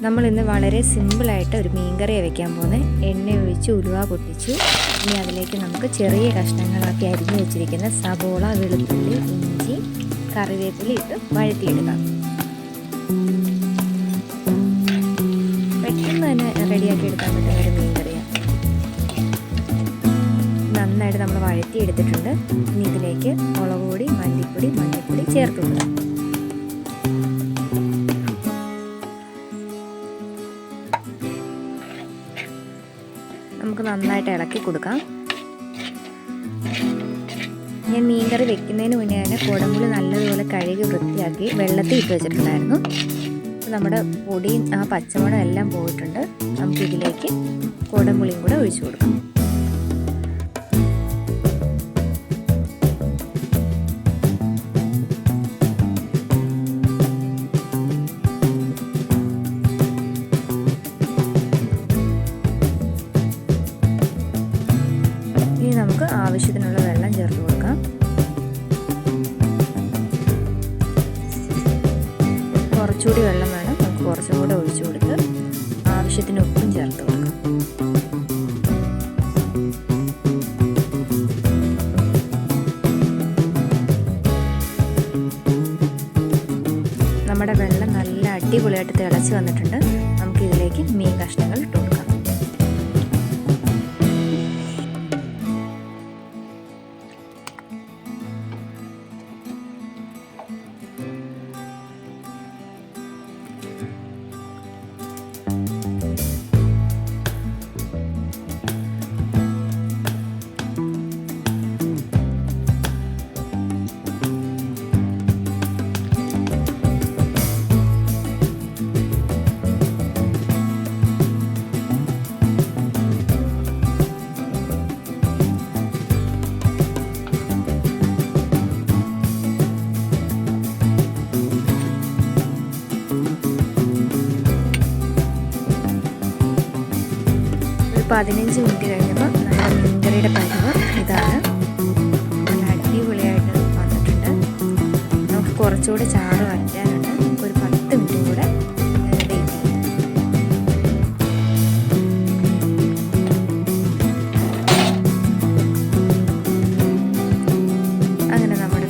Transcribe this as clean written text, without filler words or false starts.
നമ്മൾ ഇന്ന് വളരെ സിമ്പിളായിട്ട് ഒരു മീൻകറിയാണ് വെക്കാൻ പോകുന്നത്. എണ്ണ ഒഴിച്ച് ഉലുവ പൊട്ടിച്ചു. ഇനി അതിലേക്ക് നമുക്ക് ചെറിയ കഷ്ണങ്ങളാക്കി അരിഞ്ഞു വെച്ചിരിക്കുന്ന സബോള, വെളുത്തുള്ളി, ഇഞ്ചി, കറിവേപ്പില ഇട്ട് വഴറ്റിയെടുക്കാം. പെട്ടെന്ന് തന്നെ റെഡിയാക്കി എടുക്കാൻ പറ്റുന്ന ഒരു മീൻകറിയാണ്. നന്നായിട്ട് നമ്മൾ വഴറ്റിയെടുത്തിട്ടുണ്ട്. ഇനി ഇതിലേക്ക് മുളക് പൊടി, മല്ലിപ്പൊടി, മഞ്ഞൾപ്പൊടി ചേർത്ത് കൊടുക്കാം. നമുക്ക് നന്നായിട്ട് ഇളക്കി കൊടുക്കാം. ഞാൻ മീൻകറി വെക്കുന്നതിന് മുന്നേ തന്നെ കുടംപുളി നല്ലതുപോലെ കഴുകി വൃത്തിയാക്കി വെള്ളത്തിൽ ഇട്ട് വെച്ചിട്ടുണ്ടായിരുന്നു. നമ്മുടെ പൊടിയും ആ പച്ചമണം എല്ലാം പോയിട്ടുണ്ട്. നമുക്കിതിലേക്ക് കുടംപുളിയും കൂടെ ഒഴിച്ചു കൊടുക്കാം. ഇനി നമുക്ക് ആവശ്യത്തിനുള്ള വെള്ളം ചേർത്ത് കൊടുക്കാം. കുറച്ചുകൂടി വെള്ളം വേണം. നമുക്ക് കുറച്ചും കൂടെ ഒഴിച്ചു കൊടുത്ത് ആവശ്യത്തിന് ഉപ്പും ചേർത്ത് കൊടുക്കാം. നമ്മുടെ വെള്ളം നല്ല അടിപൊളിയായിട്ട് തിളച്ച് വന്നിട്ടുണ്ട്. നമുക്ക് ഇതിലേക്ക് മീൻ കഷ്ണങ്ങൾ ഇട്ട് കൊടുക്കാം. ഒരു 15 മിനിറ്റ് കഴിഞ്ഞപ്പോൾ നമ്മുടെ മീൻകറിയുടെ പരുവം ഇതാണ്. നല്ല അടിപൊളിയായിട്ട് വന്നിട്ടുണ്ട്. നമുക്ക് കുറച്ചുകൂടെ ചാറ് വറ്റാനുണ്ട്. ഒരു 10 മിനിറ്റ് കൂടെ വെയിറ്റ് ചെയ്യാം. അങ്ങനെ നമ്മുടെ